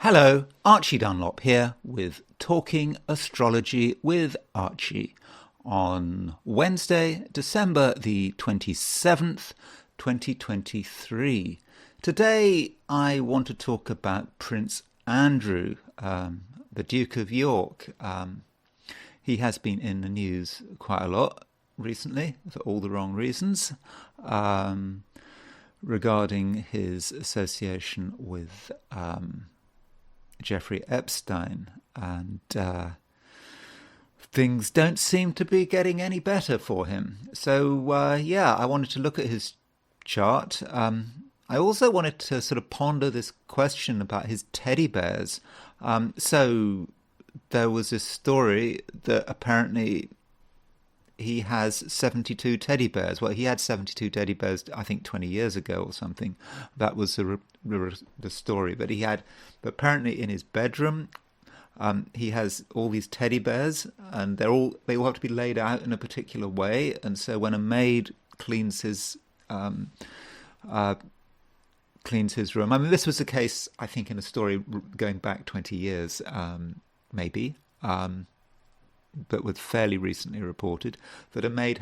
Hello, Archie Dunlop here with Talking Astrology with Archie on Wednesday, December the 27th, 2023. Today I want to talk about Prince Andrew, the Duke of York. He has been in the news quite a lot recently for all the wrong reasons, regarding his association with Jeffrey Epstein, and things don't seem to be getting any better for him. So I wanted to look at his chart. I also wanted to sort of ponder this question about his teddy bears. So there was this story that apparently he has 72 teddy bears. Well, he had 72 teddy bears, I think, 20 years ago or something. That was the story. But apparently in his bedroom, he has all these teddy bears, and they all have to be laid out in a particular way. And so when a maid cleans his room, I mean, this was the case, I think, in a story going back 20 years, maybe. But was fairly recently reported that a maid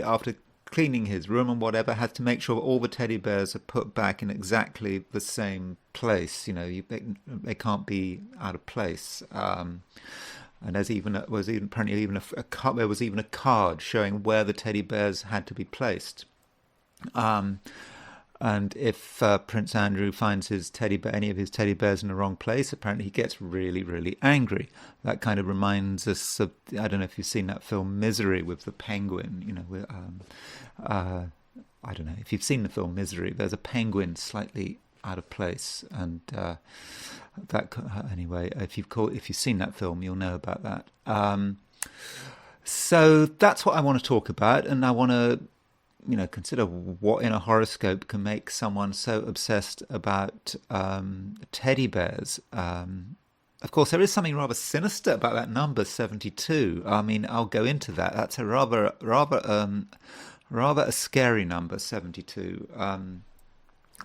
after cleaning his room and whatever has to make sure all the teddy bears are put back in exactly the same place. You know, they can't be out of place. And there was even a card showing where the teddy bears had to be placed. And if Prince Andrew finds any of his teddy bears in the wrong place, apparently he gets really, really angry. That kind of reminds us of, I don't know if you've seen that film Misery with the penguin. You know, I don't know if you've seen the film Misery. There's a penguin slightly out of place, and anyway, if you've seen that film, you'll know about that. So that's what I want to talk about, and I want to consider what in a horoscope can make someone so obsessed about teddy bears. Of course, there is something rather sinister about that number 72. I mean, I'll go into that. That's a rather a scary number, 72.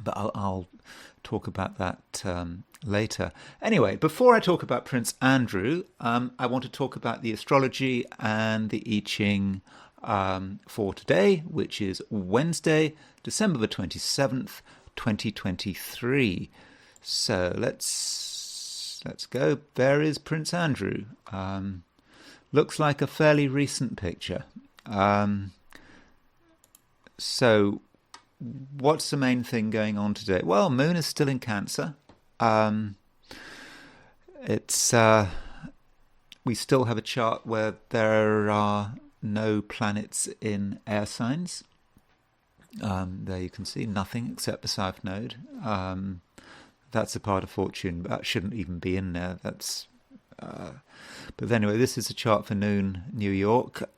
But I'll talk about that later. Anyway, before I talk about Prince Andrew, I want to talk about the astrology and the I Ching for today, which is Wednesday, December the 27th, 2023. So let's go. There is Prince Andrew. Looks like a fairly recent picture. So what's the main thing going on today? Well, Moon is still in Cancer. We still have a chart where there are no planets in air signs. There you can see nothing except the South Node. That's a part of fortune, but that shouldn't even be in there. But anyway, this is a chart for noon, New York,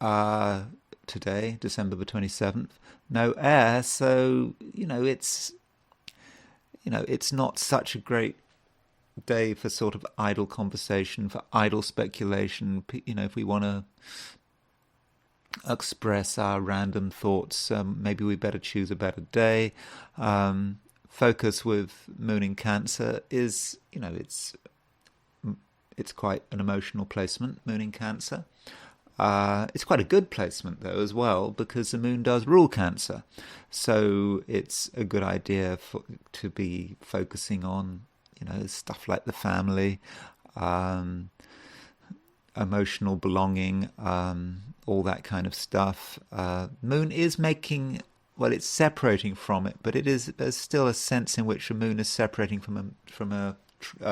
today, December the 27th. No air, so it's not such a great day for sort of idle conversation, for idle speculation. If we want to express our random thoughts, maybe we better choose a better day. Focus with Moon in Cancer is, it's quite an emotional placement, Moon in Cancer. It's quite a good placement though as well, because the Moon does rule Cancer, so it's a good idea to be focusing on stuff like the family, emotional belonging, all that kind of stuff. Moon is it's separating from it, but there's still a sense in which the Moon is separating from a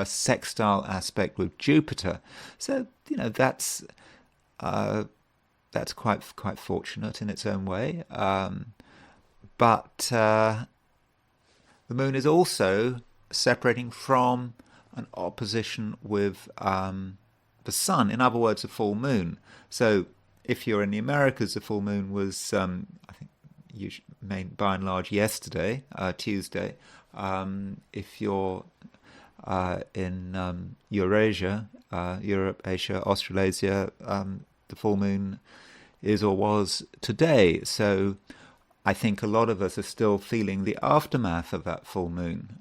sextile aspect with Jupiter. So that's quite fortunate in its own way. But the Moon is also separating from an opposition with the Sun. In other words, a full moon. So if you're in the Americas, the full moon was, I think, by and large yesterday, Tuesday. If you're in Eurasia, Europe, Asia, Australasia, the full moon is or was today. So I think a lot of us are still feeling the aftermath of that full moon.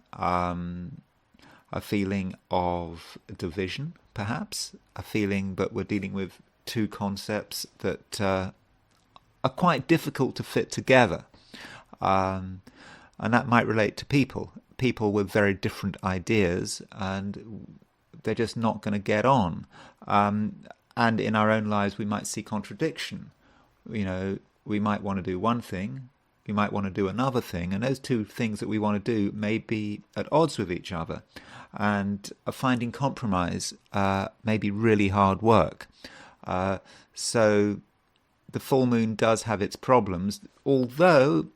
a feeling of division, perhaps, a feeling that we're dealing with two concepts that are quite difficult to fit together. And that might relate to people with very different ideas, and they're just not going to get on. And in our own lives, we might see contradiction. We might want to do one thing, we might want to do another thing, and those two things that we want to do may be at odds with each other. And finding compromise may be really hard work. So the full moon does have its problems, although,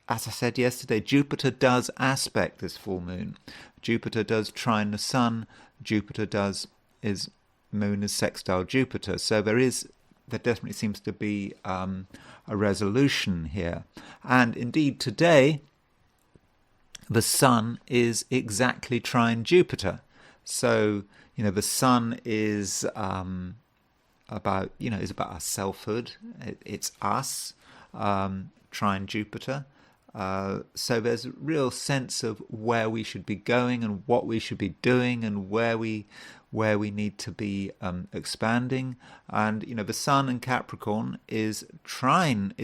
as I said yesterday, Jupiter does aspect this full moon. Jupiter does trine the sun. Moon is sextile Jupiter. So there definitely seems to be a resolution here. And indeed today, the sun is exactly trine Jupiter. So, the sun is about our selfhood. It's us, trine Jupiter. So there's a real sense of where we should be going and what we should be doing and where we need to be expanding. And the sun in Capricorn is trine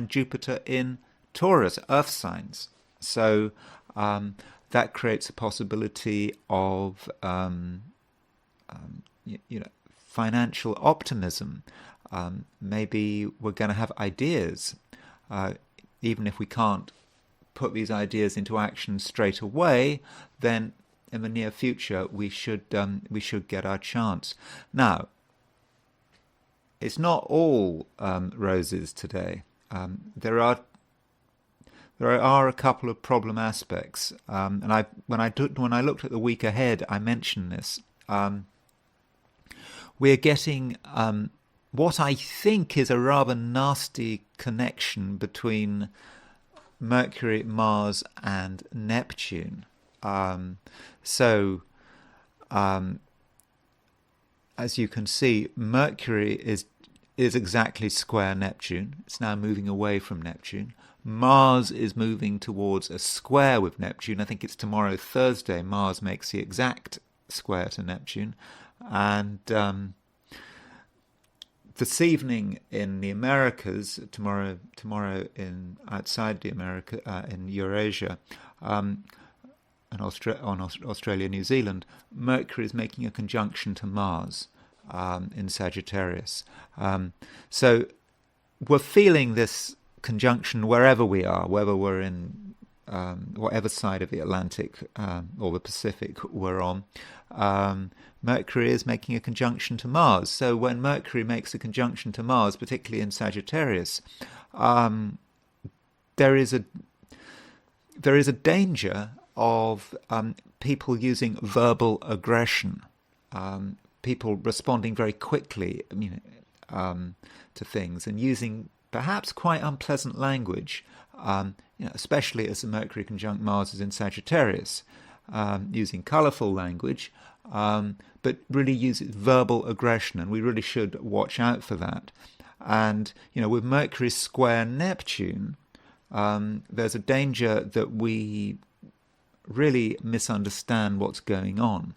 Jupiter in Taurus, earth signs. So that creates a possibility of financial optimism. Maybe we're going to have ideas. Even if we can't put these ideas into action straight away, then in the near future we should get our chance. Now, it's not all roses today. There are a couple of problem aspects, and when I looked at the week ahead, I mentioned this. We're getting what I think is a rather nasty connection between Mercury, Mars, and Neptune. As you can see, Mercury is exactly square Neptune. It's now moving away from Neptune. Mars is moving towards a square with Neptune. I think it's tomorrow, Thursday, Mars makes the exact square to Neptune. And this evening in the Americas, tomorrow in outside the America, in Eurasia, and Australia, New Zealand, Mercury is making a conjunction to Mars in Sagittarius. So we're feeling this conjunction wherever we are, whether we're in whatever side of the Atlantic or the Pacific we're on. Mercury is making a conjunction to Mars. So when Mercury makes a conjunction to Mars, particularly in Sagittarius, there is a danger of people using verbal aggression, people responding very quickly, to things, and using perhaps quite unpleasant language, especially as the Mercury conjunct Mars is in Sagittarius, using colourful language, but really uses verbal aggression, and we really should watch out for that. And with Mercury square Neptune, there's a danger that we really misunderstand what's going on.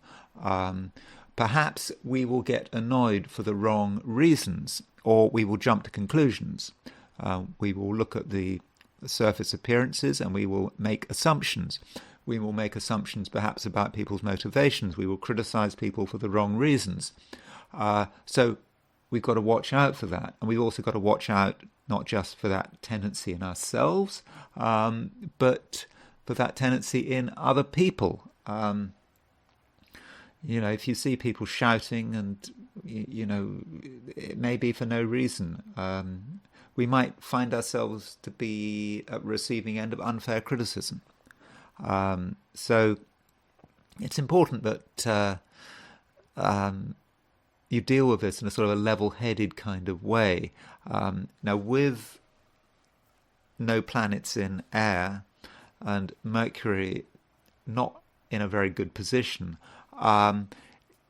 Perhaps we will get annoyed for the wrong reasons, or we will jump to conclusions. We will look at the surface appearances and we will make assumptions. We will make assumptions perhaps about people's motivations. We will criticize people for the wrong reasons. So we've got to watch out for that. And we've also got to watch out not just for that tendency in ourselves, but for that tendency in other people. If you see people shouting and, it may be for no reason. We might find ourselves to be at the receiving end of unfair criticism. So it's important that you deal with this in a sort of a level-headed kind of way. Now, with no planets in air and Mercury not in a very good position,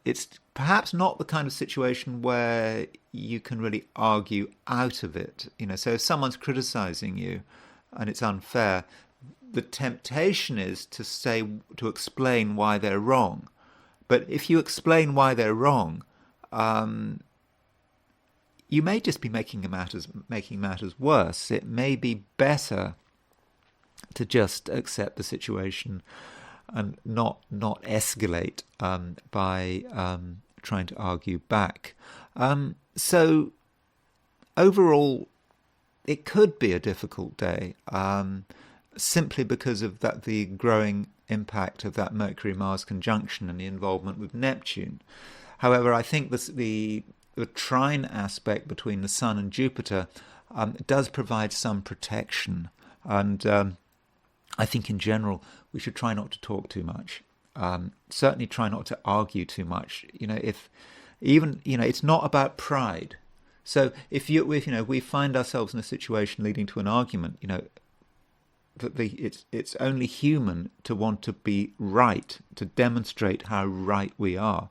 it's perhaps not the kind of situation where you can really argue out of it. So if someone's criticizing you and it's unfair, the temptation is to explain why they're wrong. But if you explain why they're wrong, you may just be making matters worse. It may be better to just accept the situation and not escalate by trying to argue back. So overall, it could be a difficult day, simply because of the growing impact of that Mercury-Mars conjunction and the involvement with Neptune. However, I think the trine aspect between the Sun and Jupiter does provide some protection, and I think in general we should try not to talk too much. Certainly try not to argue too much. It's not about pride. So if we find ourselves in a situation leading to an argument, that it's only human to want to be right, to demonstrate how right we are,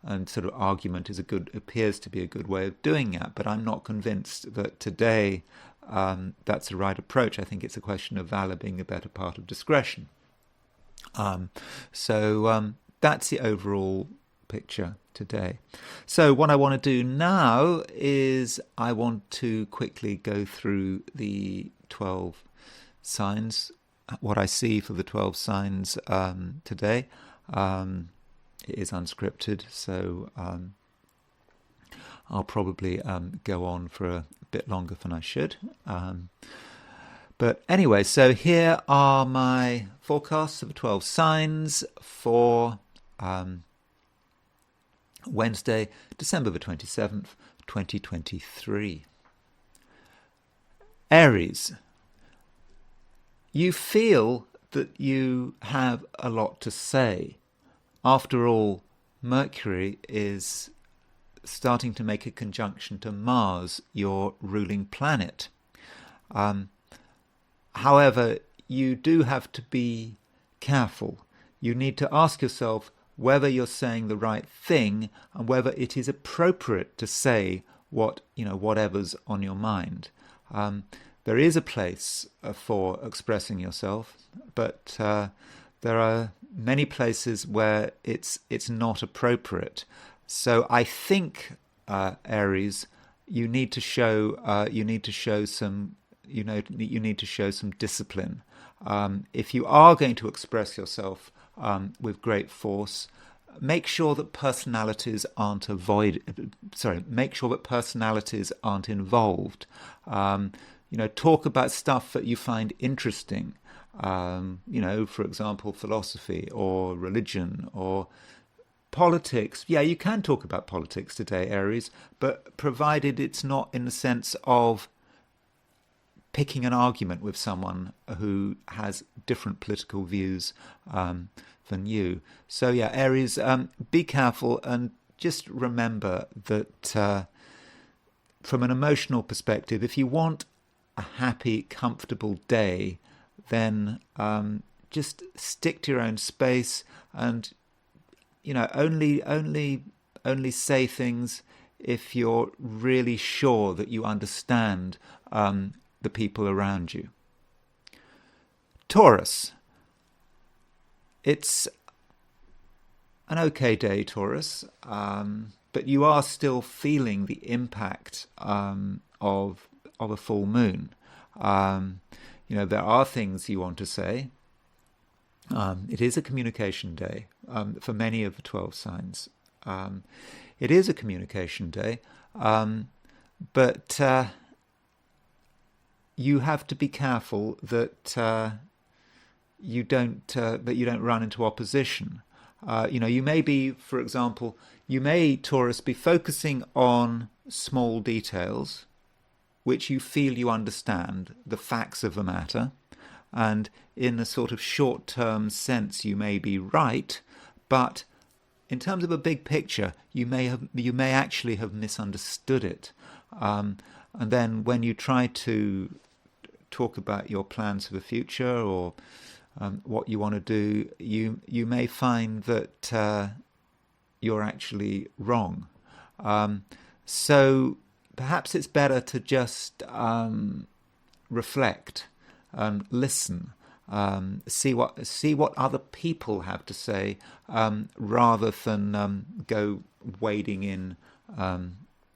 and sort of argument appears to be a good way of doing that. But I'm not convinced that today that's the right approach. I think it's a question of valor being the better part of discretion. So that's the overall picture today. So what I want to do now is I want to quickly go through the 12 signs, what I see for the 12 signs today. It is unscripted, so I'll probably go on for a bit longer than I should. But anyway, so here are my forecasts of the 12 signs for Wednesday, December the 27th, 2023. Aries, you feel that you have a lot to say. After all, Mercury is starting to make a conjunction to Mars, your ruling planet. However, you do have to be careful. You need to ask yourself whether you're saying the right thing and whether it is appropriate to say whatever's on your mind. There is a place for expressing yourself, but there are many places where it's not appropriate. So I think, Aries, you need to show some discipline. If you are going to express yourself with great force, make sure that personalities aren't involved. Talk about stuff that you find interesting. For example, philosophy or religion or politics. Yeah, you can talk about politics today, Aries, but provided it's not in the sense of picking an argument with someone who has different political views than you. So yeah, Aries, be careful and just remember that from an emotional perspective, if you want a happy, comfortable day, then just stick to your own space and only say things if you're really sure that you understand the people around you. Taurus, it's an okay day, Taurus, but you are still feeling the impact of a full moon. There are things you want to say. It is a communication day for many of the 12 signs. It is a communication day, but you have to be careful that you don't run into opposition. You may be, for example, Taurus, be focusing on small details, which you feel you understand, the facts of the matter, and in a sort of short-term sense you may be right, but in terms of a big picture you may actually have misunderstood it. And then when you try to talk about your plans for the future or what you want to do, you may find that you're actually wrong. So perhaps it's better to just reflect and listen See what other people have to say, rather than go wading in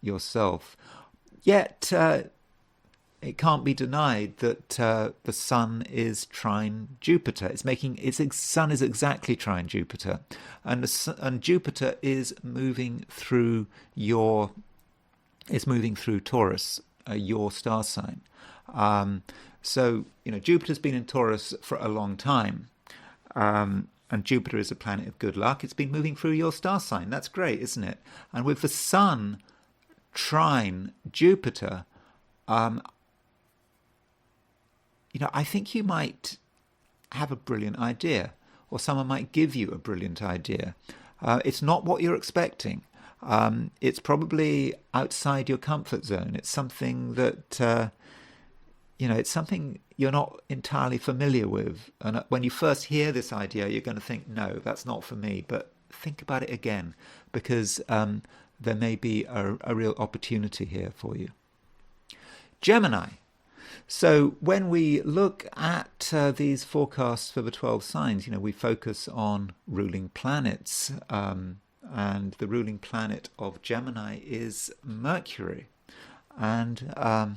yourself. Yet it can't be denied that the Sun is trine Jupiter. Its Sun is exactly trine Jupiter, and Jupiter is moving through Taurus, your star sign. So Jupiter's been in Taurus for a long time, and Jupiter is a planet of good luck. It's been moving through your star sign. That's great, isn't it? And with the Sun trine Jupiter, I think you might have a brilliant idea, or someone might give you a brilliant idea. It's not what you're expecting. It's probably outside your comfort zone. It's something that, it's something you're not entirely familiar with. And when you first hear this idea, you're going to think, no, that's not for me. But think about it again, because there may be a real opportunity here for you. Gemini. So when we look at these forecasts for the 12 signs, we focus on ruling planets. And the ruling planet of Gemini is Mercury. And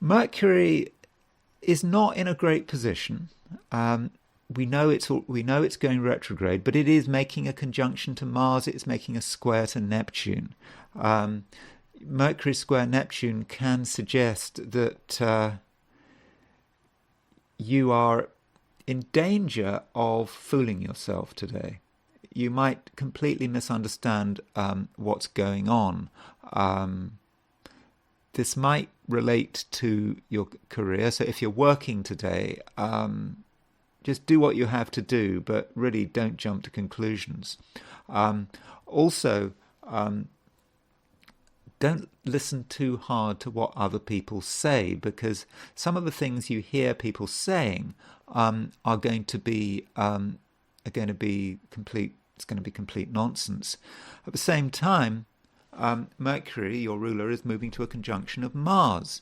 Mercury is not in a great position. We know it's going retrograde, but it is making a conjunction to Mars. It's making a square to Neptune. Mercury square Neptune can suggest that you are in danger of fooling yourself today. You might completely misunderstand what's going on. This might relate to your career. So if you're working today, just do what you have to do, but really don't jump to conclusions. Also, don't listen too hard to what other people say, because some of the things you hear people saying are going to be complete. It's going to be complete nonsense. At the same time, Mercury, your ruler, is moving to a conjunction of Mars.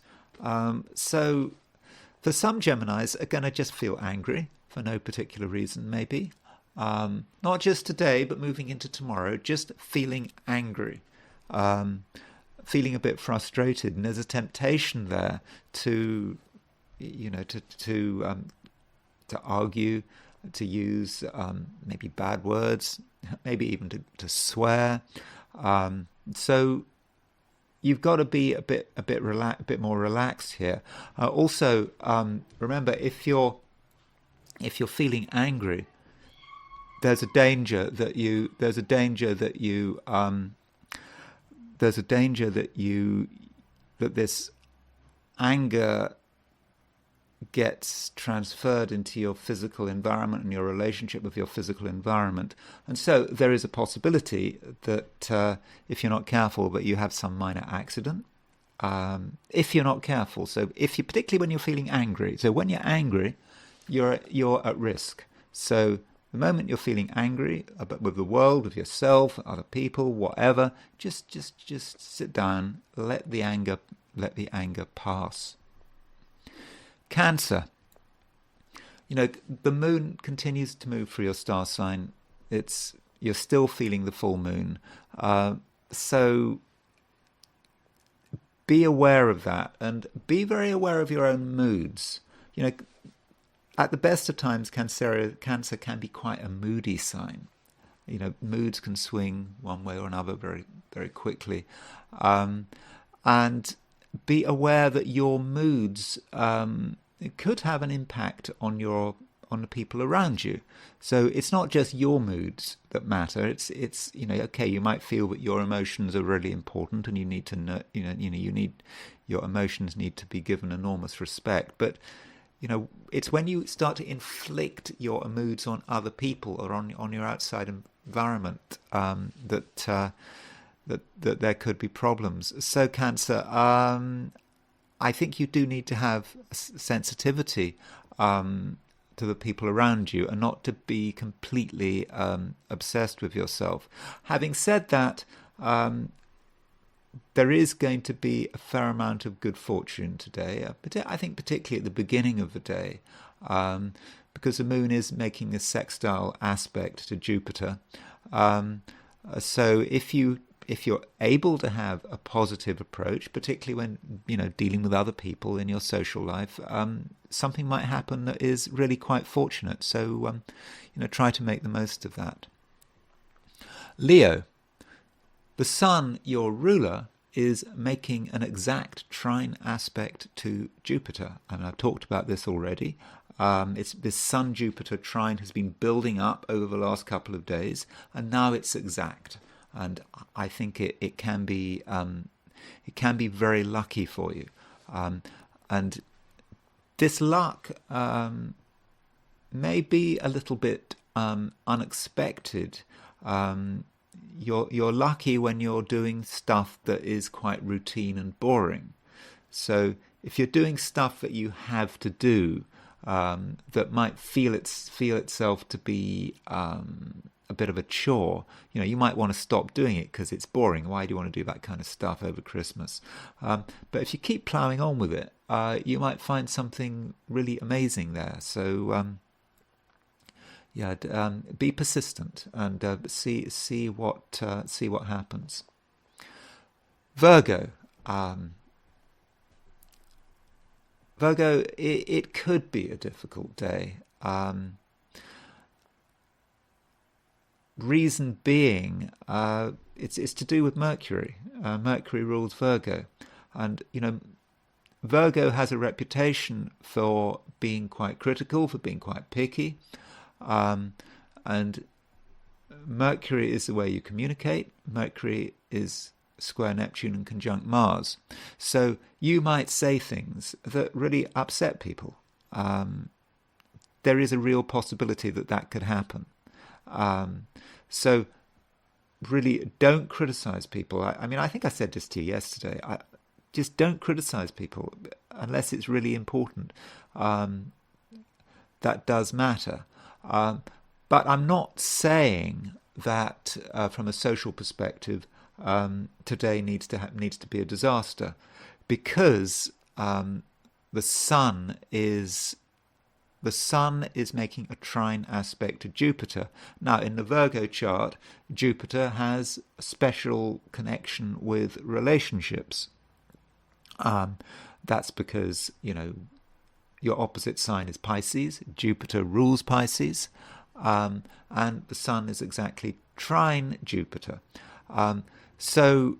So for some Geminis are going to just feel angry for no particular reason, maybe. Not just today, but moving into tomorrow, just feeling angry. Feeling a bit frustrated, and there's a temptation there to argue, to use maybe bad words, maybe even to swear. So you've got to be a bit more relaxed here. Also, remember, if you're feeling angry, there's a danger that this anger gets transferred into your physical environment and your relationship with your physical environment. And so there is a possibility that if you're not careful, that you have some minor accident. If you're not careful, so particularly when you're feeling angry. So when you're angry, you're at risk. So the moment you're feeling angry with the world, with yourself, other people, whatever, just sit down, let the anger pass. Cancer. The moon continues to move through your star sign. You're still feeling the full moon. So be aware of that, and be very aware of your own moods. At the best of times, Cancer can be quite a moody sign. Moods can swing one way or another very, very quickly. And be aware that your moods it could have an impact on the people around you. So it's not just your moods that matter. It's okay, you might feel that your emotions are really important, and you need to know, your emotions need to be given enormous respect. But it's when you start to inflict your moods on other people or on your outside environment that there could be problems. So Cancer, I think you do need to have sensitivity to the people around you, and not to be completely obsessed with yourself. Having said that, there is going to be a fair amount of good fortune today. I think particularly at the beginning of the day. because the moon is making a sextile aspect to Jupiter. So if you're able to have a positive approach, particularly when dealing with other people in your social life, something might happen that is really quite fortunate. So try to make the most of that. Leo, the Sun, your ruler, is making an exact trine aspect to Jupiter, and I've talked about this already. This Sun-Jupiter trine has been building up over the last couple of days, and now it's exact. And I think it can be very lucky for you. And this luck may be a little bit unexpected. You're lucky when you're doing stuff that is quite routine and boring. So if you're doing stuff that you have to do, that might feel itself to be a bit of a chore, you might want to stop doing it because it's boring. Why do you want to do that kind of stuff over Christmas? But if you keep ploughing on with it, you might find something really amazing there. So be persistent and see what happens. Virgo. Virgo, it could be a difficult day. Reason being, it's to do with Mercury. Mercury rules Virgo, and Virgo has a reputation for being quite critical, for being quite picky, and Mercury is the way you communicate. Mercury is square Neptune and conjunct Mars. So you might say things that really upset people. There is a real possibility that could happen. So really don't criticize people. I think I said this to you yesterday. Just don't criticize people unless it's really important. That does matter. But I'm not saying that from a social perspective, today needs to be a disaster, because the sun is making a trine aspect to Jupiter. Now, in the Virgo chart, Jupiter has a special connection with relationships. That's because your opposite sign is Pisces. Jupiter rules Pisces, and the sun is exactly trine Jupiter. So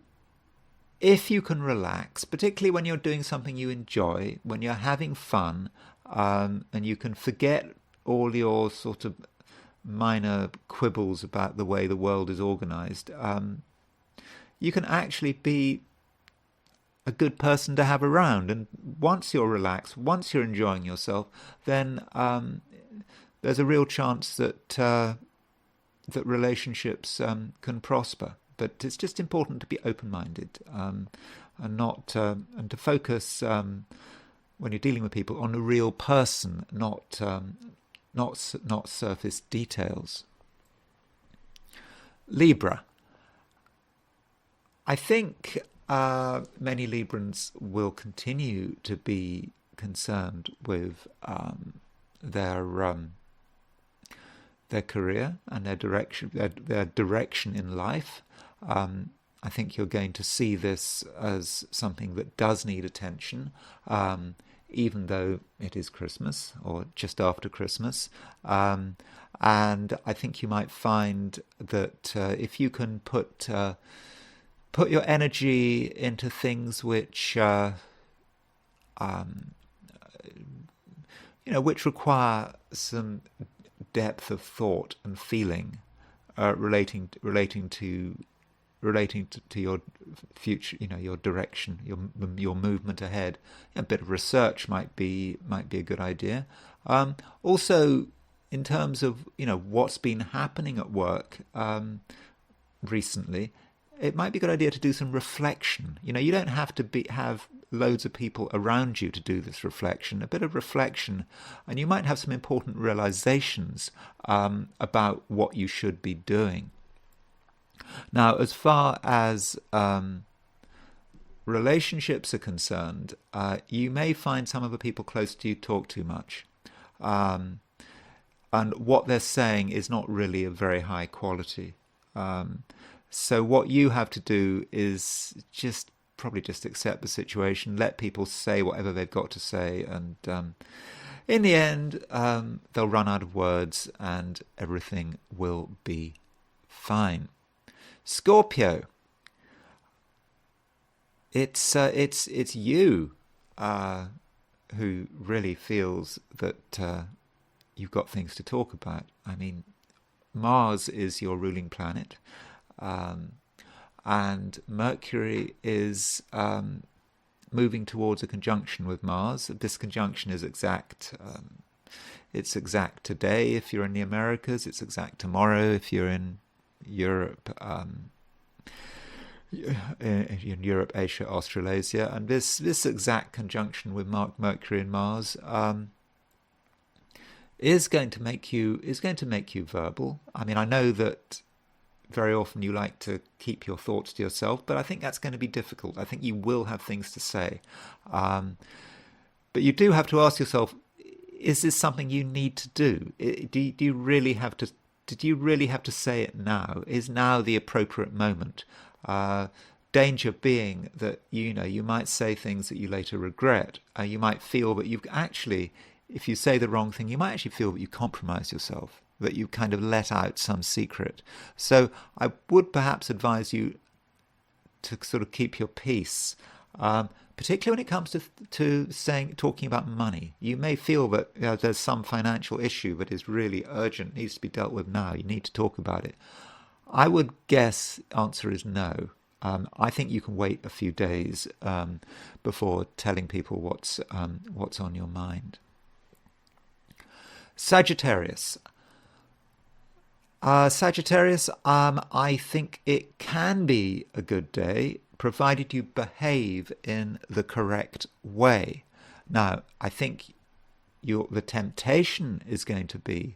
if you can relax, particularly when you're doing something you enjoy, when you're having fun, and you can forget all your sort of minor quibbles about the way the world is organized, you can actually be a good person to have around. And once you're relaxed, once you're enjoying yourself, then there's a real chance that relationships can prosper. But it's just important to be open-minded and to focus when you're dealing with people on a real person, not surface details. Libra. I think many Librans will continue to be concerned with their career and their direction in life. I think you're going to see this as something that does need attention, even though it is Christmas or just after Christmas. And I think you might find that if you can put your energy into things which which require some depth of thought and feeling, relating to your future, your direction, your movement ahead. A bit of research might be a good idea. Also, in terms of what's been happening at work recently, it might be a good idea to do some reflection. You don't have to have loads of people around you to do this reflection. A bit of reflection, and you might have some important realizations about what you should be doing. Now, as far as relationships are concerned, you may find some of the people close to you talk too much. and what they're saying is not really of very high quality. So what you have to do is probably just accept the situation, let people say whatever they've got to say, and in the end, they'll run out of words, and everything will be fine. Scorpio, it's you who really feels that you've got things to talk about. I mean, Mars is your ruling planet, and Mercury is moving towards a conjunction with Mars. This conjunction is exact. It's exact today if you're in the Americas. It's exact tomorrow if you're in Europe, in Europe, Asia, Australasia. And this exact conjunction with Mercury and Mars is going to make you verbal. I mean, I know that very often you like to keep your thoughts to yourself, but I think that's going to be difficult. I think you will have things to say. But you do have to ask yourself, is this something you need to do? Do you really have to? Did you really have to say it now? Is now the appropriate moment? Danger being that you might say things that you later regret. You might feel that you've actually, if you say the wrong thing, you might actually feel that you compromise yourself, that you kind of let out some secret. So I would perhaps advise you to sort of keep your peace, particularly when it comes to talking about money. You may feel that there's some financial issue that is really urgent, needs to be dealt with now. You need to talk about it. I would guess answer is no. I think you can wait a few days before telling people what's on your mind. Sagittarius. Sagittarius, I think it can be a good day, provided you behave in the correct way. Now, I think the temptation is going to be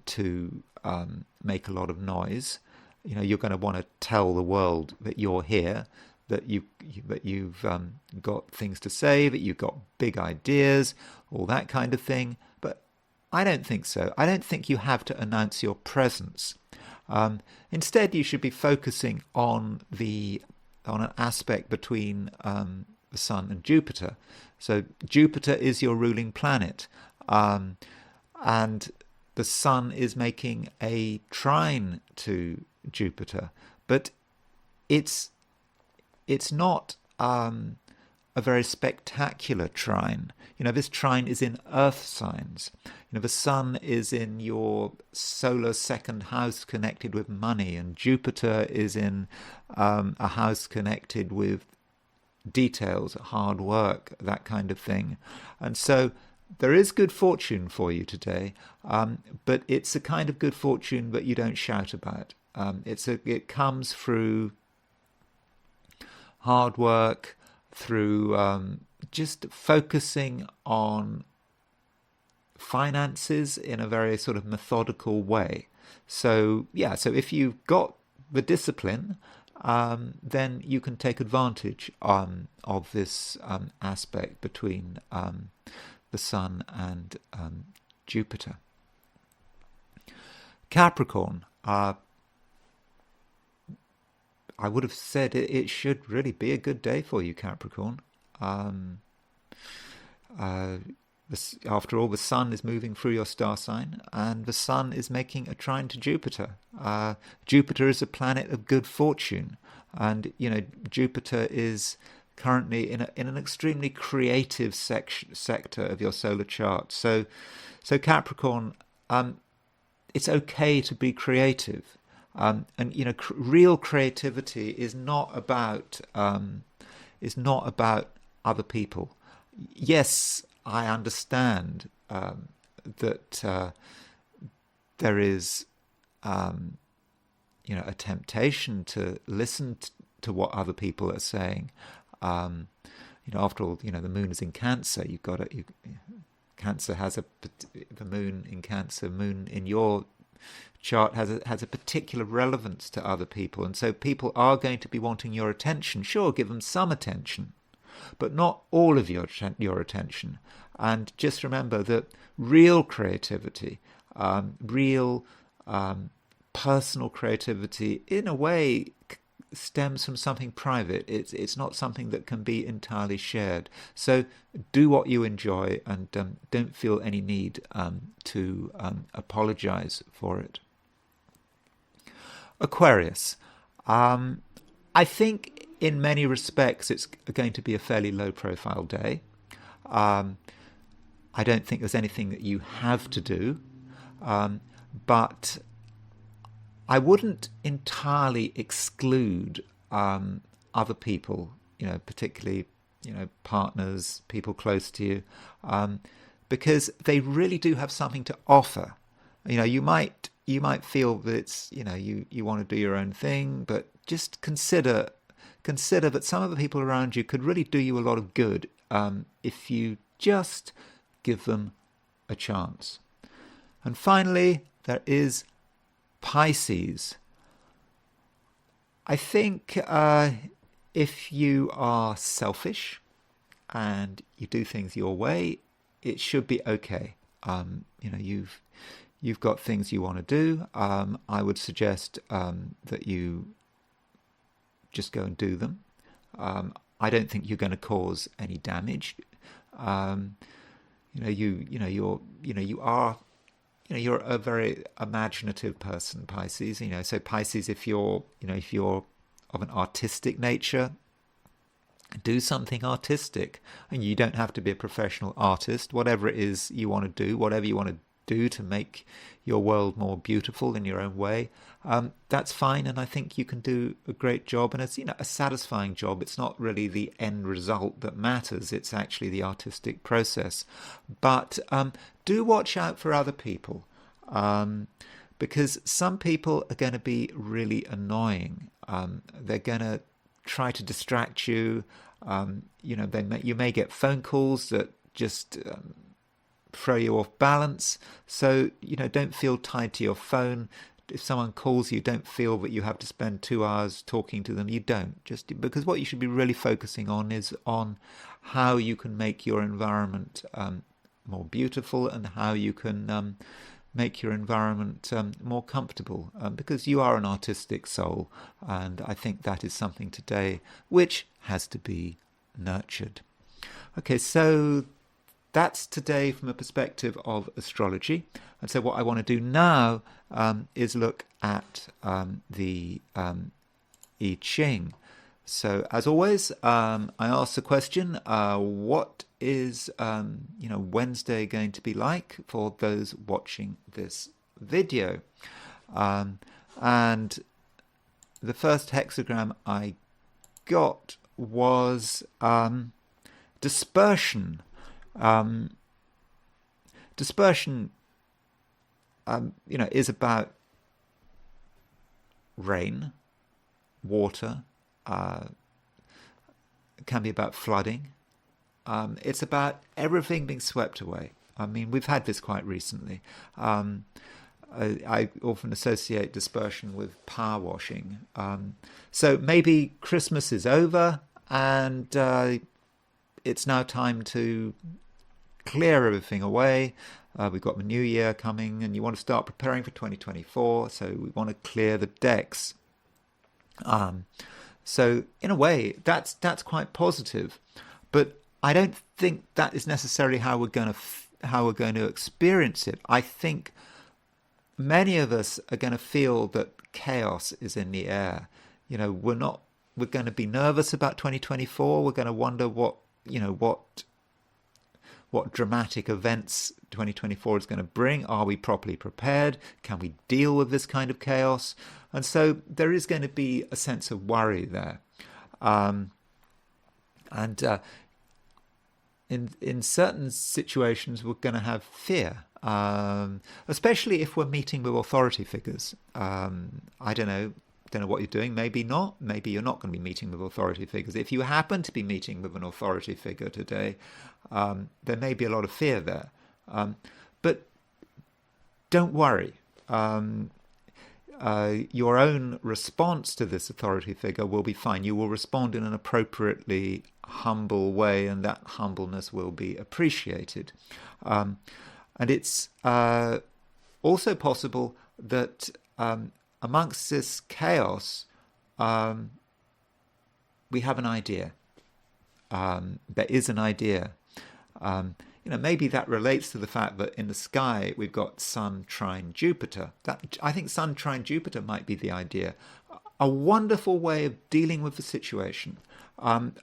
to make a lot of noise. You're going to want to tell the world that you're here, that you've got things to say, that you've got big ideas, all that kind of thing. But I don't think so. I don't think you have to announce your presence. Instead, you should be focusing on an aspect between the Sun and Jupiter. So Jupiter is your ruling planet, and the Sun is making a trine to Jupiter, but it's not a very spectacular trine. This trine is in Earth signs. The Sun is in your solar second house connected with money, and Jupiter is in a house connected with details, hard work, that kind of thing. And so there is good fortune for you today, but it's a kind of good fortune that you don't shout about. It comes through hard work, through just focusing on finances in a very sort of methodical way. So if you've got the discipline, then you can take advantage of this aspect between the Sun and Jupiter. Capricorn. I would have said it should really be a good day for you, Capricorn. After all, the Sun is moving through your star sign, and the Sun is making a trine to Jupiter. Jupiter is a planet of good fortune, and Jupiter is currently in an extremely creative sector of your solar chart. So Capricorn, it's okay to be creative. And real creativity is not about other people. Yes, I understand that there is a temptation to listen to what other people are saying. After all, the moon is in Cancer. Cancer has the moon in Cancer. Moon in your chart has a particular relevance to other people, and so people are going to be wanting your attention. Sure, give them some attention, but not all of your attention. And just remember that real creativity, real personal creativity, in a way, stems from something private. It's not something that can be entirely shared. So do what you enjoy, and don't feel any need to apologize for it. Aquarius. I think in many respects it's going to be a fairly low profile day. I don't think there's anything that you have to do, but I wouldn't entirely exclude other people, particularly, partners, people close to you, because they really do have something to offer. You might feel that it's, you want to do your own thing, but just consider that some of the people around you could really do you a lot of good if you just give them a chance. And finally, there is Pisces. I think if you are selfish and you do things your way, it should be okay. You've got things you want to do. I would suggest that you just go and do them. I don't think you're going to cause any damage. You're a very imaginative person, Pisces. So Pisces, if you're of an artistic nature, do something artistic. And you don't have to be a professional artist. Whatever it is you want to do, whatever you want to do to make your world more beautiful in your own way, that's fine. And I think you can do a great job, and it's a satisfying job. It's not really the end result that matters, it's actually the artistic process. But do watch out for other people, because some people are going to be really annoying. They're going to try to distract you. You may get phone calls that just throw you off balance. So, don't feel tied to your phone. If someone calls you, don't feel that you have to spend 2 hours talking to them. You don't. Just because what you should be really focusing on is on how you can make your environment more beautiful, and how you can make your environment more comfortable, because you are an artistic soul, and I think that is something today which has to be nurtured. Okay, so that's today from a perspective of astrology. And so what I want to do now is look at the I Ching. So as always, I ask the question, what is Wednesday going to be like for those watching this video? And the first hexagram I got was dispersion. Dispersion, is about rain, water. It can be about flooding. It's about everything being swept away. I mean, we've had this quite recently. I often associate dispersion with power washing. So maybe Christmas is over, and it's now time to clear everything away. We've got the new year coming, and you want to start preparing for 2024. So we want to clear the decks. So in a way, that's quite positive, but I don't think that is necessarily how we're going to experience it. I think many of us are going to feel that chaos is in the air. We're going to be nervous about 2024. We're going to wonder what dramatic events 2024 is going to bring. Are we properly prepared? Can we deal with this kind of chaos? And so there is going to be a sense of worry there. In certain situations, we're going to have fear, especially if we're meeting with authority figures. I don't know what you're doing. Maybe not. Maybe you're not going to be meeting with authority figures. If you happen to be meeting with an authority figure today, there may be a lot of fear there. But don't worry. your own response to this authority figure will be fine. You will respond in an appropriately humble way, and that humbleness will be appreciated. And it's also possible that amongst this chaos, we have an idea. There is an idea. Maybe that relates to the fact that in the sky we've got Sun trine Jupiter. I think Sun trine Jupiter might be the idea. A wonderful way of dealing with the situation. And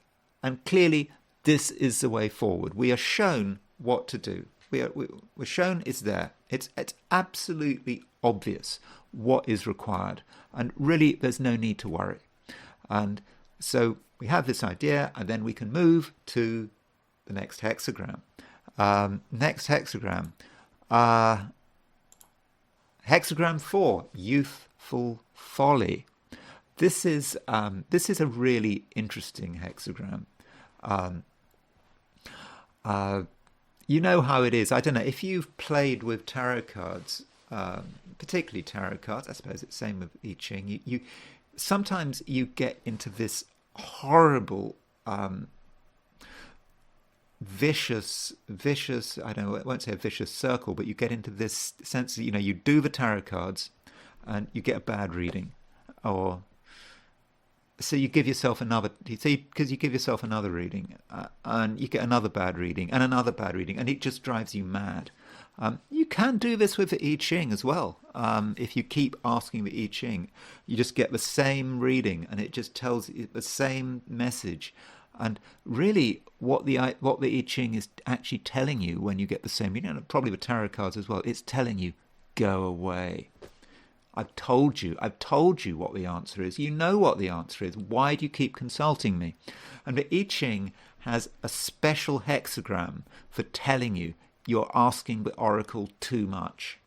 clearly this is the way forward. We are shown what to do. We're shown it's there. It's absolutely obvious what is required. And really there's no need to worry. And so we have this idea, and then we can move to the next hexagram. Next hexagram. Hexagram 4, youthful folly. This is a really interesting hexagram. You know how it is. I don't know if you've played with tarot cards, particularly tarot cards. I suppose it's the same with I Ching. You sometimes you get into this horrible, vicious, I don't know, I won't say a vicious circle, but you get into this sense that, you do the tarot cards and you get a bad reading, or so you give yourself another, because you give yourself another reading, and you get another bad reading and another bad reading, and it just drives you mad. You can do this with the I Ching as well. If you keep asking the I Ching, you just get the same reading, and it just tells you the same message. And really, what the I Ching is actually telling you when you get the same, probably with tarot cards as well, it's telling you, go away. I've told you what the answer is. You know what the answer is. Why do you keep consulting me? And the I Ching has a special hexagram for telling you you're asking the oracle too much.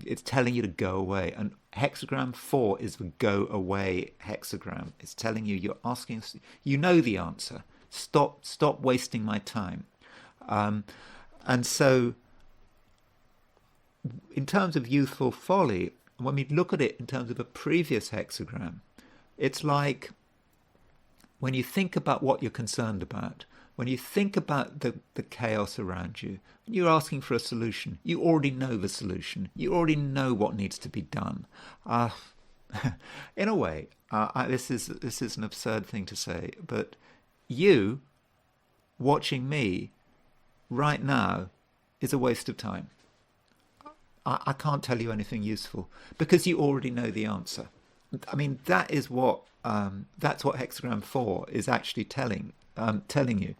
It's telling you to go away. And hexagram 4 is the go away hexagram. It's telling you you're asking, you know the answer. Stop wasting my time. And so in terms of youthful folly, when we look at it in terms of a previous hexagram, it's like when you think about what you're concerned about, when you think about the chaos around you, and you're asking for a solution, you already know the solution. You already know what needs to be done. In a way, this is an absurd thing to say, but you watching me right now is a waste of time. I can't tell you anything useful because you already know the answer. I mean, that's what hexagram 4 is actually telling you.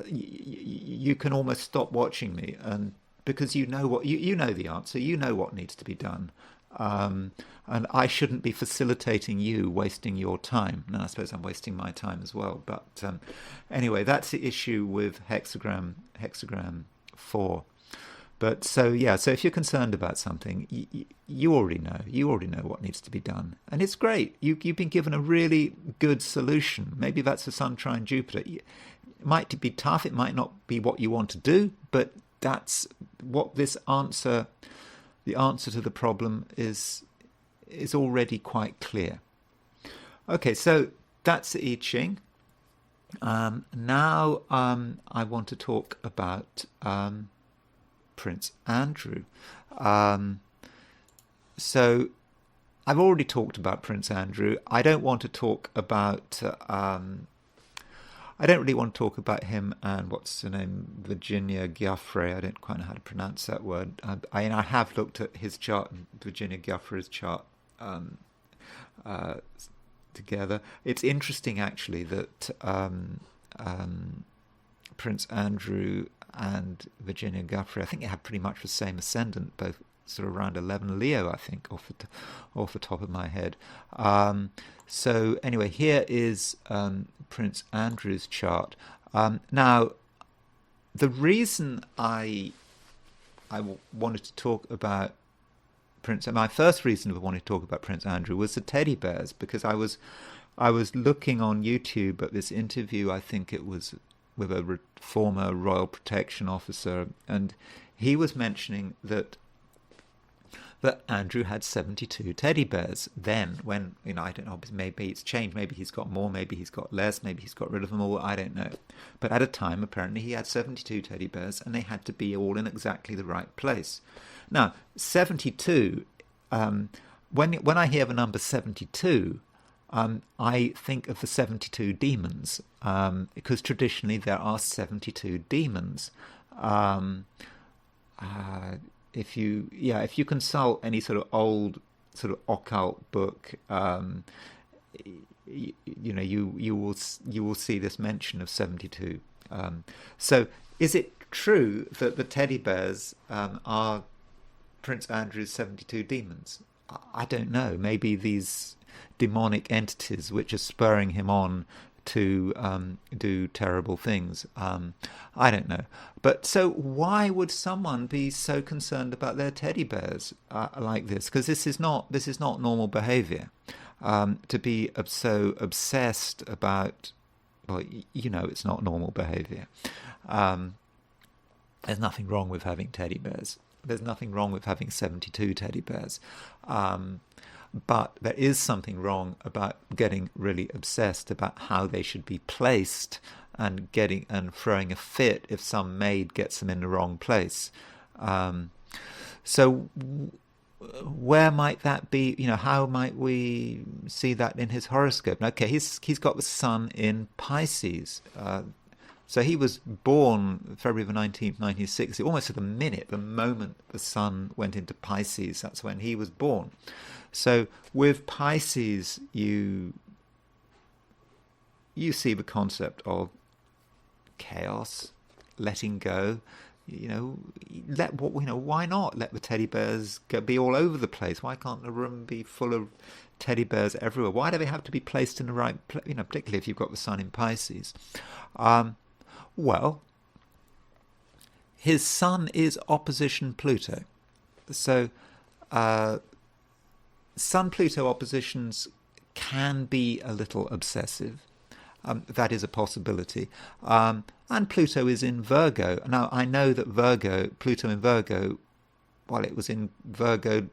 You can almost stop watching me, and because you know what you know the answer, you know what needs to be done, and I shouldn't be facilitating you wasting your time. And I suppose I'm wasting my time as well. But anyway, that's the issue with hexagram 4. But so if you're concerned about something, you already know what needs to be done, and it's great. You've been given a really good solution. Maybe that's a Sun trine Jupiter. It might be tough. It might not be what you want to do, but that's what the answer to the problem is already quite clear. Okay, so that's the I Ching. Now I want to talk about Prince Andrew. So I've already talked about Prince Andrew. I don't want to talk about I don't really want to talk about him and what's her name, Virginia Giuffre. I don't quite know how to pronounce that word. I have looked at his chart and Virginia Giuffre's chart together. It's interesting actually that Prince Andrew and Virginia Giuffre, I think they have pretty much the same ascendant, both sort of around 11 Leo, I think, off the top of my head. So anyway, here is Prince Andrew's chart. Now, the reason I wanted to talk about my first reason for wanting to talk about Prince Andrew was the teddy bears, because I was looking on YouTube at this interview, I think it was with a former Royal Protection Officer, and he was mentioning that that Andrew had 72 teddy bears. Then, when, I don't know, maybe it's changed. Maybe he's got more, maybe he's got less, maybe he's got rid of them all. I don't know. But at a time, apparently, he had 72 teddy bears, and they had to be all in exactly the right place. Now, 72, when I hear the number 72, I think of the 72 demons, because traditionally there are 72 demons. If you consult any sort of old sort of occult book, you will see this mention of 72. So is it true that the teddy bears are Prince Andrew's 72 demons? I don't know. Maybe these demonic entities which are spurring him on to do terrible things. I don't know. But so why would someone be so concerned about their teddy bears like this? Because this is not normal behaviour. To be so obsessed about, well, it's not normal behaviour. There's nothing wrong with having teddy bears. There's nothing wrong with having 72 teddy bears. But there is something wrong about getting really obsessed about how they should be placed and throwing a fit if some maid gets them in the wrong place. So where might that be? How might we see that in his horoscope? Okay, he's got the sun in Pisces. So he was born February the 19th, 1960. Almost at the moment the sun went into Pisces, that's when he was born. So with Pisces, you see the concept of chaos, letting go. Why not let the teddy bears be all over the place? Why can't the room be full of teddy bears everywhere? Why do they have to be placed in the right place? Particularly if you've got the sun in Pisces. Well, his sun is opposition Pluto, so Sun-Pluto oppositions can be a little obsessive. That is a possibility. And Pluto is in Virgo. Now, I know that Pluto in Virgo, it was in Virgo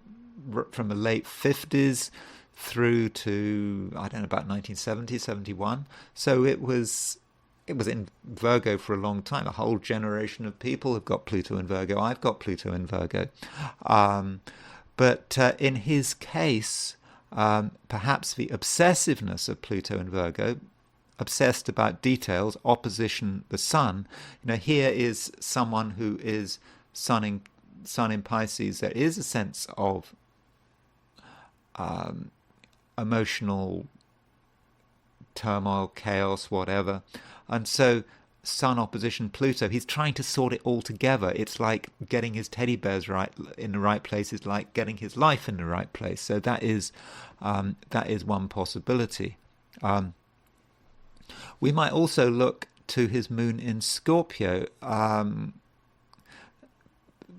from the late 50s through to, I don't know, about 1970, 71. So it was in Virgo for a long time. A whole generation of people have got Pluto in Virgo. I've got Pluto in Virgo. But in his case, perhaps the obsessiveness of Pluto in Virgo, obsessed about details, opposition the sun. Here is someone who is sun in Pisces. There is a sense of emotional turmoil, chaos, whatever. And so Sun opposition Pluto, he's trying to sort it all together. It's like getting his teddy bears right in the right place is like getting his life in the right place. So that is one possibility. We might also look to his moon in Scorpio.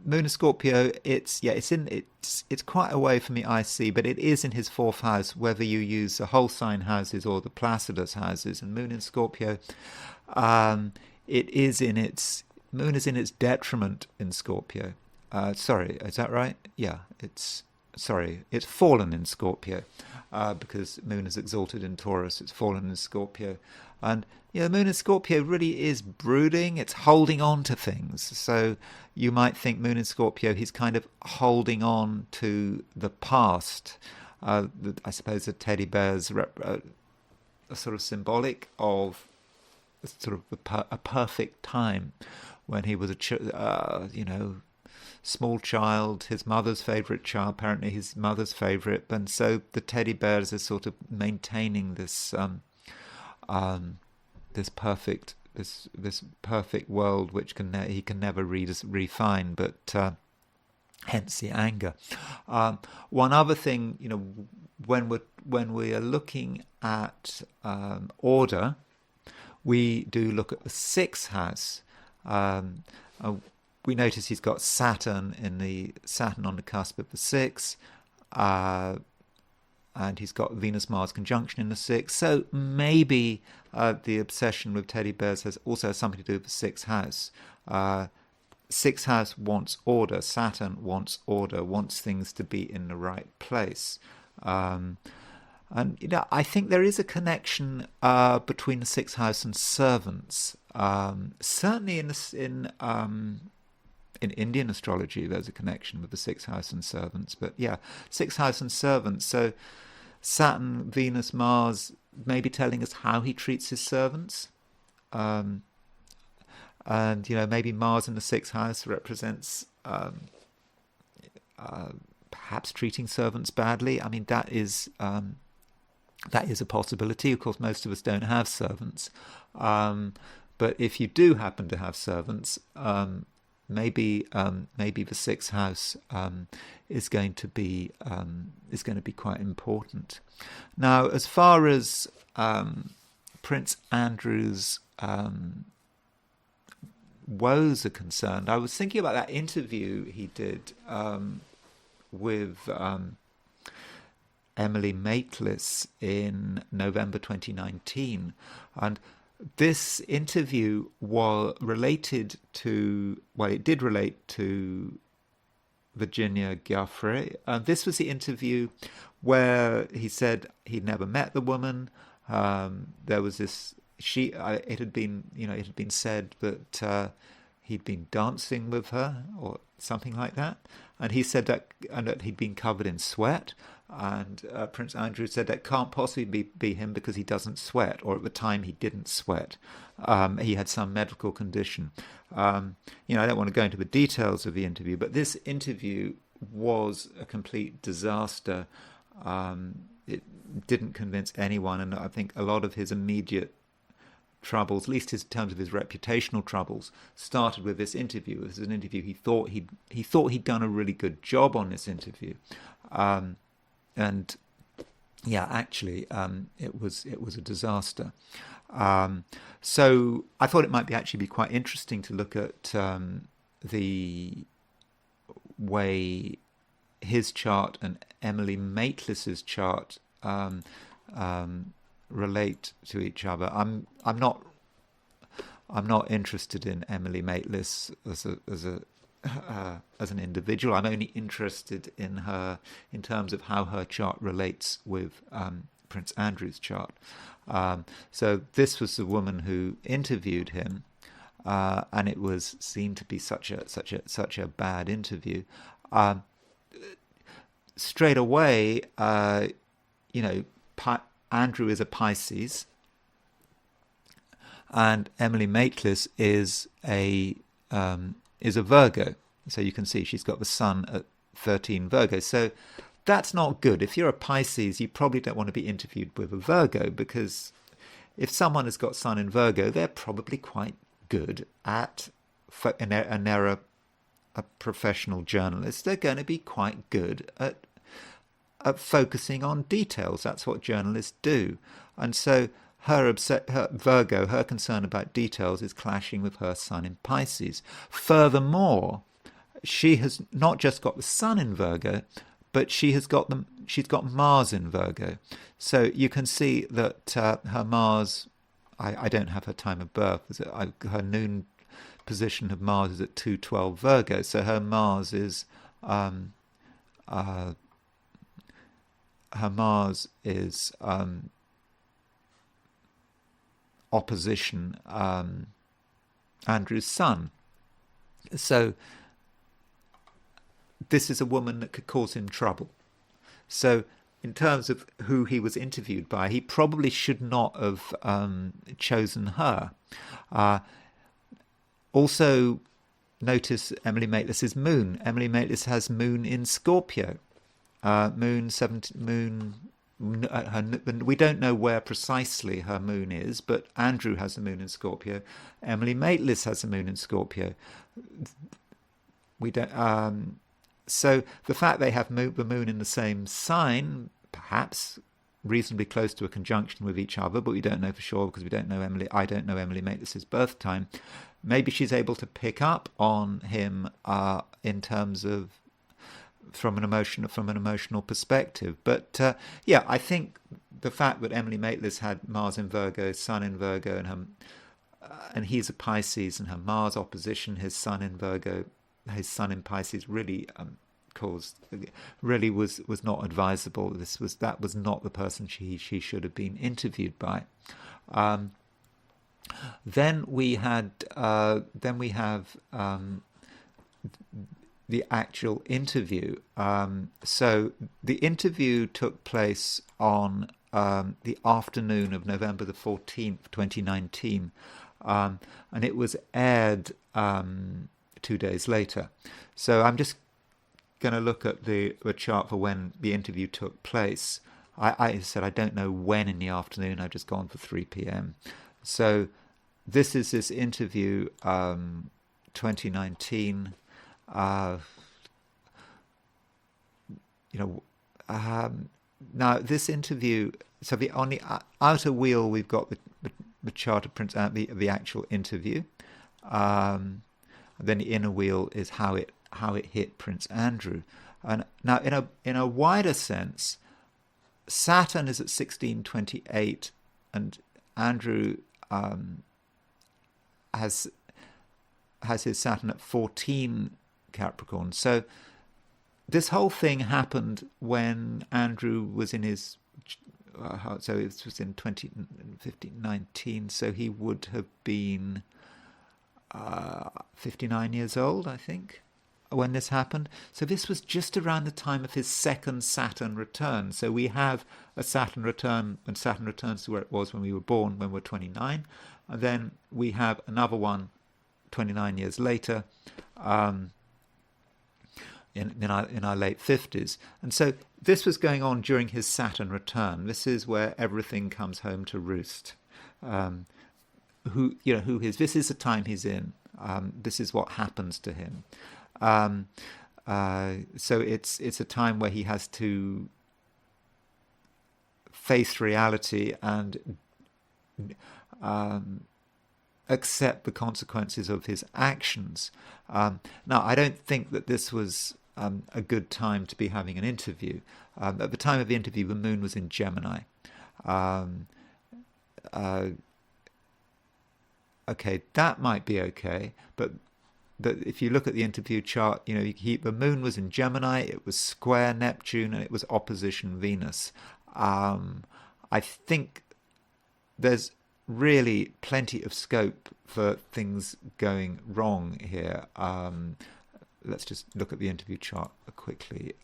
Moon in Scorpio, it's quite away from the IC, but it is in his fourth house, whether you use the whole sign houses or the Placidus houses. And Moon in Scorpio, moon is in its detriment in Scorpio. Sorry, is that right? Yeah, it's fallen in Scorpio, because Moon is exalted in Taurus. It's fallen in Scorpio, and Moon in Scorpio really is brooding. It's holding on to things. So you might think Moon in Scorpio, he's kind of holding on to the past. I suppose the teddy bears are sort of symbolic of sort of a perfect time when he was small child, his mother's favourite child, apparently his mother's favourite, and so the teddy bears are sort of maintaining this perfect world which he can never refine, but hence the anger. One other thing, when we are looking at order, we do look at the sixth house. We notice he's got Saturn on the cusp of the sixth, and he's got Venus-Mars conjunction in the sixth. So maybe the obsession with teddy bears has also something to do with the sixth house. sixth house wants order. Saturn wants order, wants things to be in the right place. Um, and I think there is a connection between the sixth house and servants. Certainly in Indian astrology, there's a connection with the sixth house and servants. But yeah, sixth house and servants. So Saturn, Venus, Mars, maybe telling us how he treats his servants. Um, and maybe Mars in the sixth house represents perhaps treating servants badly. I mean, that is a possibility. Of course, most of us don't have servants, but if you do happen to have servants, maybe the sixth house is going to be quite important. Now, as far as Prince Andrew's woes are concerned, I was thinking about that interview he did with Emily Maitlis in November 2019, and this interview it did relate to Virginia Giuffre. This was the interview where he said he'd never met the woman. There was this. It had been said that he'd been dancing with her or something like that, and he said that he'd been covered in sweat. And Prince Andrew said that can't possibly be him because he doesn't sweat, or at the time he didn't sweat. He had some medical condition. I don't want to go into the details of the interview, but this interview was a complete disaster. It didn't convince anyone, and I think a lot of his immediate troubles, at least in terms of his reputational troubles, started with this interview. This is an interview he thought he'd done a really good job on this interview. And yeah, actually, it was a disaster. So I thought it might actually be quite interesting to look at the way his chart and Emily Maitlis's chart relate to each other. I'm not interested in Emily Maitlis as an individual. I'm only interested in her in terms of how her chart relates with Prince Andrew's chart. So this was the woman who interviewed him, and it seemed to be such a bad interview. Straight away, Andrew is a Pisces, and Emily Maitlis is a Virgo. So you can see she's got the sun at 13 Virgo. So that's not good. If you're a Pisces, you probably don't want to be interviewed with a Virgo, because if someone has got sun in Virgo, they're probably quite good at, and they're a professional journalist, they're going to be quite good at focusing on details. That's what journalists do. And so her Virgo, her concern about details is clashing with her sun in Pisces. Furthermore, she has not just got the sun in Virgo, but she's got Mars in Virgo. So you can see that her Mars, I don't have her time of birth, her noon position of Mars is at 212 Virgo. So her Mars is opposition Andrew's sun. So this is a woman that could cause him trouble. So in terms of who he was interviewed by, he probably should not have chosen her. Also, notice Emily Maitlis's moon. Emily Maitlis has moon in Scorpio. We don't know where precisely her moon is, but Andrew has a moon in Scorpio. Emily Maitlis has a moon in Scorpio. We don't. So the fact they have the moon in the same sign, perhaps reasonably close to a conjunction with each other, but we don't know for sure because we don't know Emily. I don't know Emily Maitlis's birth time. Maybe she's able to pick up on him in terms of from an emotional perspective. But yeah, I think the fact that Emily Maitlis had Mars in Virgo, Sun in Virgo, and and he's a Pisces, and her Mars opposition, his Sun in Virgo, his Sun in Pisces, really caused, really was not advisable. That was not the person she should have been interviewed by. Then we have the actual interview. So the interview took place on the afternoon of November the 14th, 2019, and it was aired 2 days later. So I'm just going to look at the chart for when the interview took place. I said I don't know when in the afternoon. I've just gone for 3 p.m. So this is this interview, 2019. Now this interview. So on the outer wheel, we've got the chart of Prince, the actual interview. And then the inner wheel is how it hit Prince Andrew. And now in a wider sense, Saturn is at 1628, and Andrew has his Saturn at 14 Capricorn. So this whole thing happened when Andrew was in his, so it was in 2019, so he would have been 59 years old, I think, when this happened. So this was just around the time of his second Saturn return. So we have a Saturn return when Saturn returns to where it was when we were born, when we're 29. And then we have another one 29 years later, in our late 50s. And so this was going on during his Saturn return. This is where everything comes home to roost. This is the time he's in. This is what happens to him. So it's a time where he has to face reality and accept the consequences of his actions. Now, I don't think that this was a good time to be having an interview. At the time of the interview, the moon was in Gemini. Okay, that might be okay, but if you look at the interview chart, the moon was in Gemini, it was square Neptune, and it was opposition Venus. I think there's really plenty of scope for things going wrong here. Let's just look at the interview chart quickly.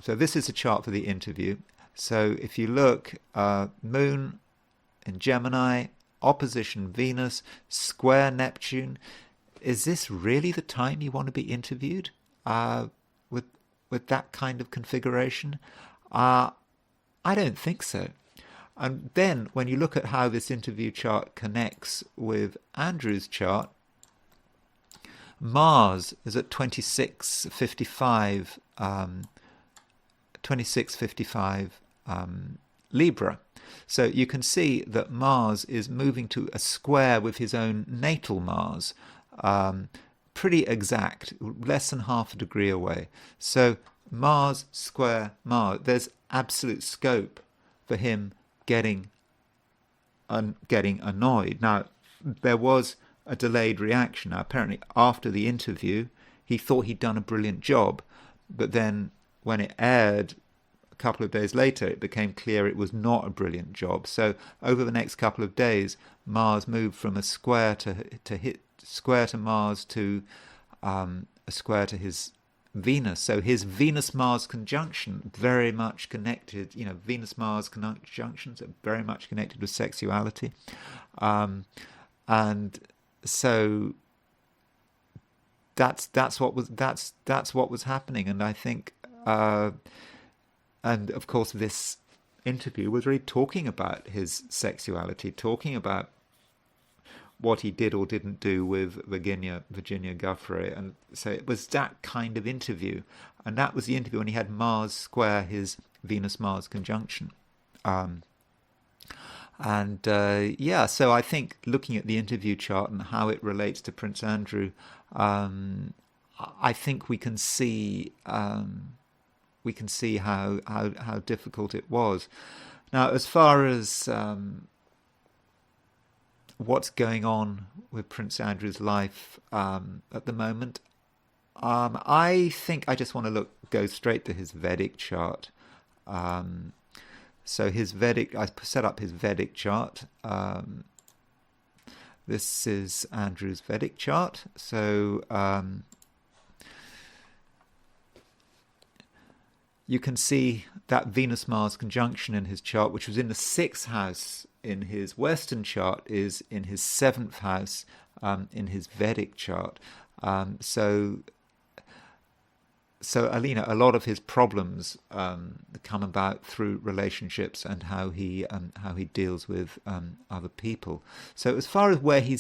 So this is a chart for the interview. So if you look, moon in Gemini, opposition Venus, square Neptune. Is this really the time you want to be interviewed with that kind of configuration? I don't think so. And then when you look at how this interview chart connects with Andrew's chart, Mars is at 2655 Libra. So you can see that Mars is moving to a square with his own natal Mars, pretty exact, less than half a degree away. So Mars square Mars, there's absolute scope for him getting annoyed. Now, there was a delayed reaction. Now, apparently after the interview, he thought he'd done a brilliant job, but then when it aired a couple of days later, it became clear it was not a brilliant job. So over the next couple of days, Mars moved from a square to hit square to Mars to a square to his Venus. So his Venus-Mars conjunction very much connected. Venus-Mars conjunctions are very much connected with sexuality, and so that's what was happening. And I think, and of course, this interview was really talking about his sexuality, talking about what he did or didn't do with Virginia Guthrie. And so it was that kind of interview. And that was the interview when he had Mars square his Venus-Mars conjunction. So I think looking at the interview chart and how it relates to Prince Andrew, I think we can see how difficult it was. Now, as far as what's going on with Prince Andrew's life at the moment. I think I just want to go straight to his Vedic chart. So his Vedic, I set up his Vedic chart. This is Andrew's Vedic chart. So you can see that Venus-Mars conjunction in his chart, which was in the 6th house in his Western chart, is in his 7th house in his Vedic chart. So Alina, a lot of his problems come about through relationships and how he deals with other people. So as far as where he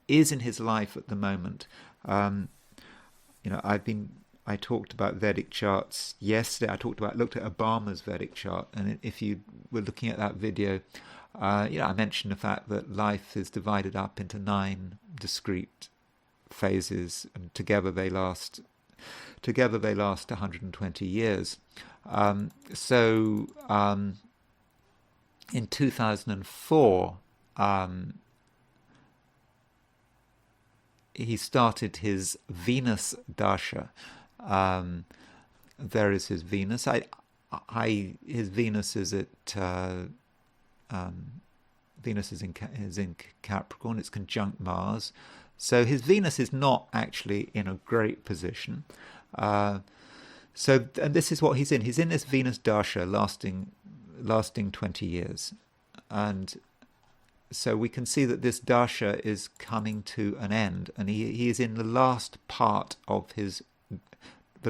is in his life at the moment, I talked about Vedic charts yesterday. Looked at Obama's Vedic chart, and if you were looking at that video, I mentioned the fact that life is divided up into 9 discrete phases, and together they last 120 years. In 2004, he started his Venus Dasha. There is his Venus. His Venus is at Venus is in Capricorn. It's conjunct Mars. So his Venus is not actually in a great position. And this is what he's in. He's in this Venus Dasha lasting 20 years. And so we can see that this Dasha is coming to an end. And he is in the last part of the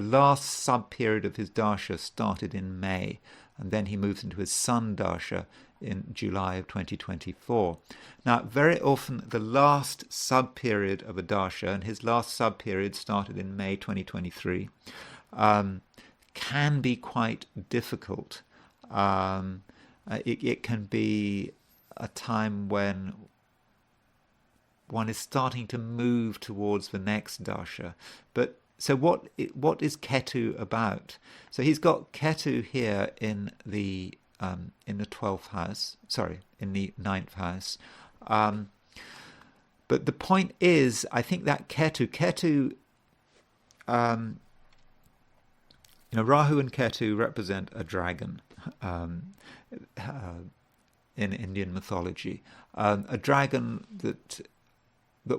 last sub-period of his Dasha started in May. And then he moves into his Sun Dasha in July of 2024. Now, very often the last sub-period of a Dasha, and his last sub-period started in May 2023, can be quite difficult. It can be a time when one is starting to move towards the next Dasha. So what is Ketu about? So he's got Ketu here in the 12th house, in the 9th house. But the point is, I think that Ketu, Rahu and Ketu represent a dragon in Indian mythology, a dragon that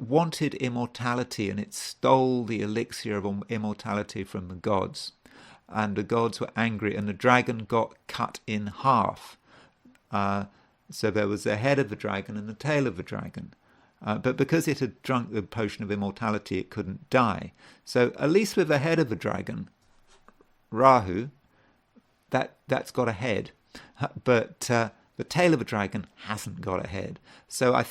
wanted immortality, and it stole the elixir of immortality from the gods. And the gods were angry, and the dragon got cut in half. So there was the head of the dragon and the tail of the dragon. But because it had drunk the potion of immortality, it couldn't die. So at least with the head of the dragon, Rahu, that's got a head. But the tail of a dragon hasn't got a head. So I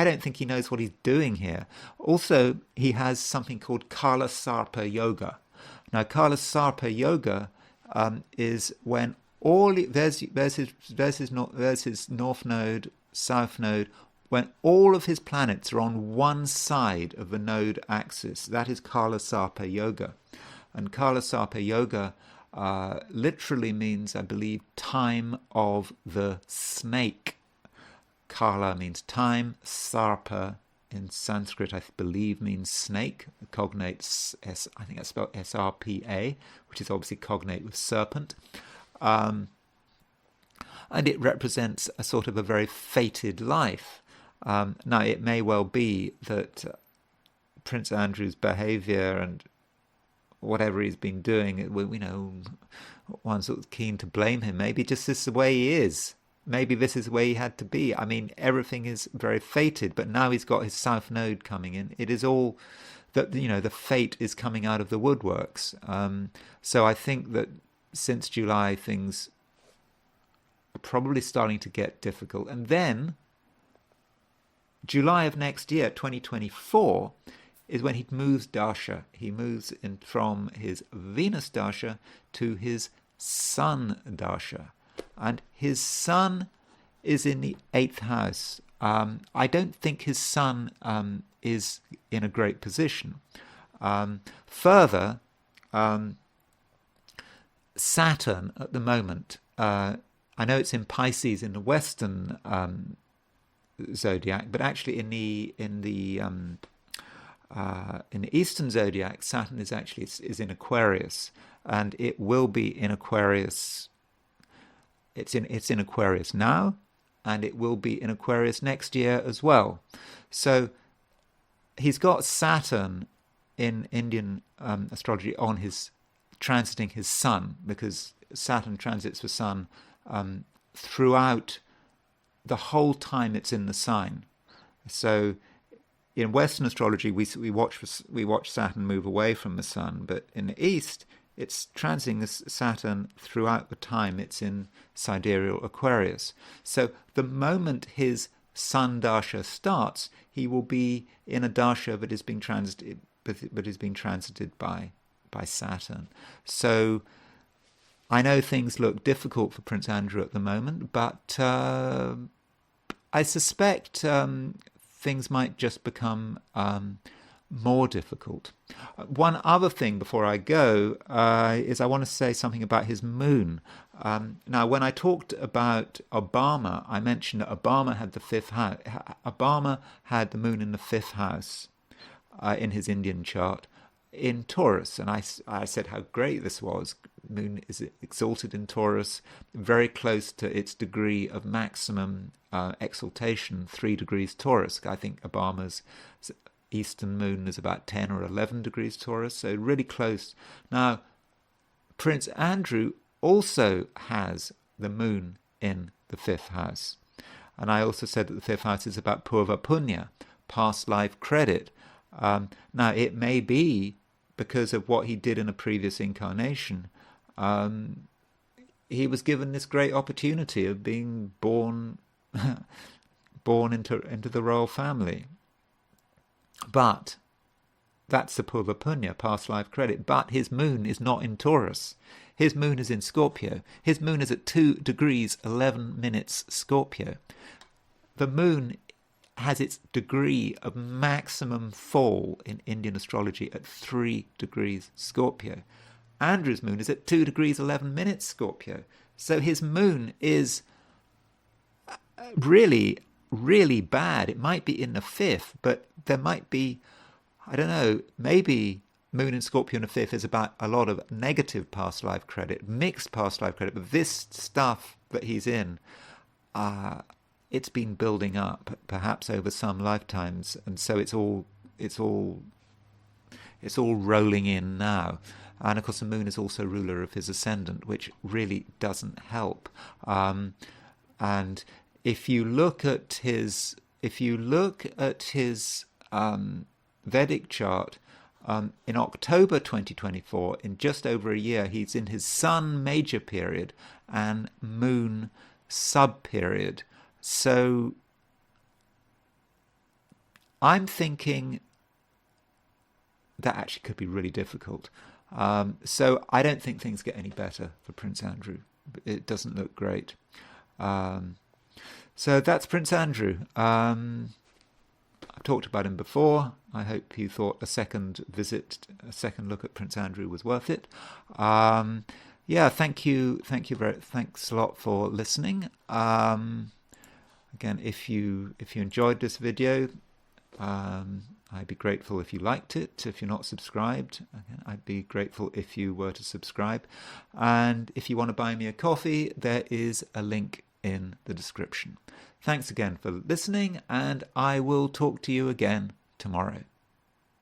don't think he knows what he's doing here. Also, he has something called Kala Sarpa Yoga. Now, Kala Sarpa Yoga is when there's his north node, south node, when all of his planets are on one side of the node axis. That is Kala Sarpa Yoga. And Kala Sarpa Yoga literally means, I believe, time of the snake. Kala means time. Sarpa in Sanskrit, I believe, means snake. Cognates, I think that's spelled S-R-P-A, which is obviously cognate with serpent. And it represents a sort of a very fated life. Now, it may well be that Prince Andrew's behaviour and whatever he's been doing, one's sort of keen to blame him. Maybe just this is the way he is. Maybe this is the way he had to be. I mean, everything is very fated, but now he's got his south node coming in. It is all that, the fate is coming out of the woodworks. So I think that since July, things are probably starting to get difficult. And then July of next year, 2024, is when he moves Dasha. He moves in from his Venus Dasha to his Sun Dasha. And his Sun is in the 8th house. I don't think his Sun is in a great position. Further, Saturn at the moment, I know it's in Pisces in the Western zodiac, but actually in the Eastern zodiac, Saturn is in Aquarius, and it will be in Aquarius. It's in Aquarius now, and it will be in Aquarius next year as well. So he's got Saturn in Indian astrology on his transiting his Sun, because Saturn transits the Sun throughout the whole time it's in the sign. So in Western astrology, we watch Saturn move away from the Sun, but in the East, it's transiting Saturn throughout the time it's in sidereal Aquarius. So the moment his Sun dasha starts, he will be in a dasha that is being transited by Saturn. So I know things look difficult for Prince Andrew at the moment, but I suspect things might just become more difficult. One other thing before I go is I want to say something about his moon. Now, when I talked about Obama, I mentioned that Obama had the fifth house. Obama had the moon in the fifth house in his Indian chart in Taurus, and I said how great this was. Moon is exalted in Taurus, very close to its degree of maximum exaltation, 3 degrees Taurus. I think Obama's eastern moon is about 10 or 11 degrees Taurus, so really close. Now, Prince Andrew also has the moon in the fifth house. And I also said that the fifth house is about purva punya, past life credit. Now, it may be because of what he did in a previous incarnation. He was given this great opportunity of being born into the royal family. But that's the purva punya, past life credit. But his moon is not in Taurus. His moon is in Scorpio. His moon is at 2 degrees 11 minutes Scorpio. The moon has its degree of maximum fall in Indian astrology at 3 degrees Scorpio. Andrew's moon is at 2 degrees 11 minutes Scorpio. So his moon is really, really bad. It might be in the fifth, but there might be, I don't know, maybe moon in Scorpio in the fifth is about a lot of negative past life credit, mixed past life credit. But this stuff that he's in, it's been building up perhaps over some lifetimes, and so it's all rolling in now. And of course, the moon is also ruler of his ascendant, which really doesn't help. And if you look at his Vedic chart, in October 2024, in just over a year, he's in his Sun major period and Moon sub period. So I'm thinking that actually could be really difficult. So I don't think things get any better for Prince Andrew. It doesn't look great. So that's Prince Andrew. I've talked about him before. I hope you thought a second look at Prince Andrew was worth it. Yeah, thanks a lot for listening. Again, if you enjoyed this video, I'd be grateful if you liked it. If you're not subscribed, again, I'd be grateful if you were to subscribe. And if you want to buy me a coffee, there is a link in the description. Thanks again for listening, and I will talk to you again tomorrow.